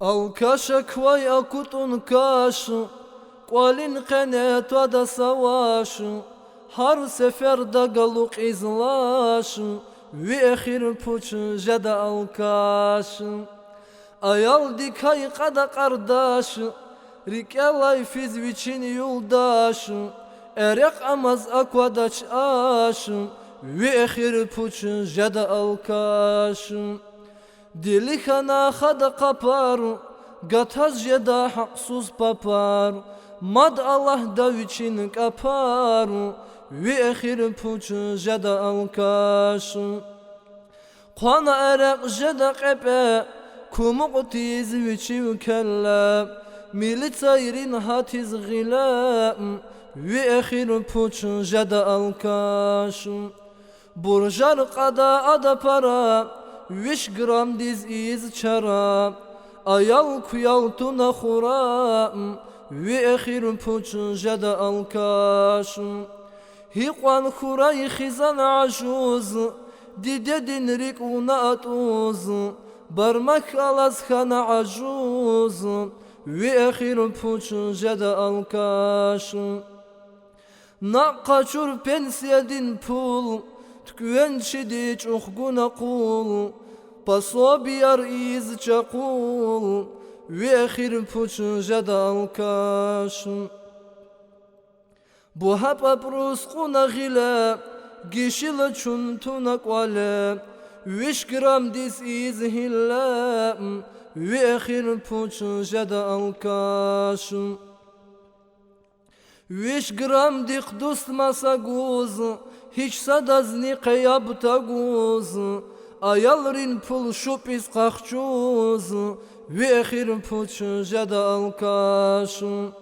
Alkaşa kvay akutun kaşı, Kualin qenet vada savaşı, Har seferde galuk izlaşı, Ve ehir puçu jada alkaşı. Ayal dikay kada kardeşı, Rikelay fizviçin yoldaşı, Erek amaz akvadaç aşı, Ve ehir puçu jada alkaşı. Dili khana khada qaparu, Gataz jeda haqsuz paparu, Mad Allah daviçin kaparu, Ve ehir puçu jada alkaşı. Qana erek jeda qepe, Kumuk tiz viçi kella, Militayrin hatiz gilam, Ve ehir puçu jada alkaşı. Burjar qada ada para, Viş gram diz iz çara, Ayal kuyal tuna khuram, Ve ehir puçu jada alkaşım. Hiqwan khuray khizan ajuz, Dide dinrik una atuz, Barmak alaz khana ajuz, Ve ehir puçu jada alkaşım. Naqaçur pensiyedin pul, Tüküvençi diç uhguna kul, Paso biyar iz çakul, Ve ehir puçu jada alkaşım. Bu hapa pruskuna gila, Gişila çuntuna kwala, Viş gram dis iz hilla, Ve ehir puçu jada alkaşım. Viş gram dik dust masaguz, Hiç sadazni qeyab taguz, Ayalrin pul şupis qaxçuz, Ve ehir puçu jada alkaşım.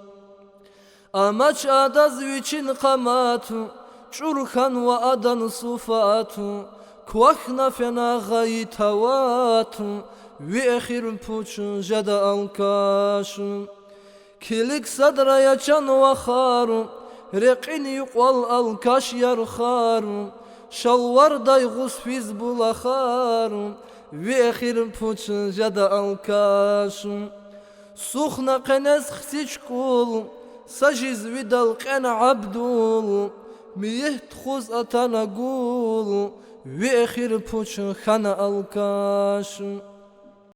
Amaç adaz viçin qamatu, Çurkan ve adan sufatu, Kvakna fena gayi tavatu, Ve ehir puçu jada alkaşım. Kilik sadraya çan ve kharu, Reqin yuqal alkaş yarxaru, Şalvar dayğus fiz bulakharu, Ve ehir puçu jada alkaşım. Sukhna qenes xsiç kul, Sajiz vidal qen abdul, Miyeh txuz atana gul, Ve ehir puçu xana alkaşım.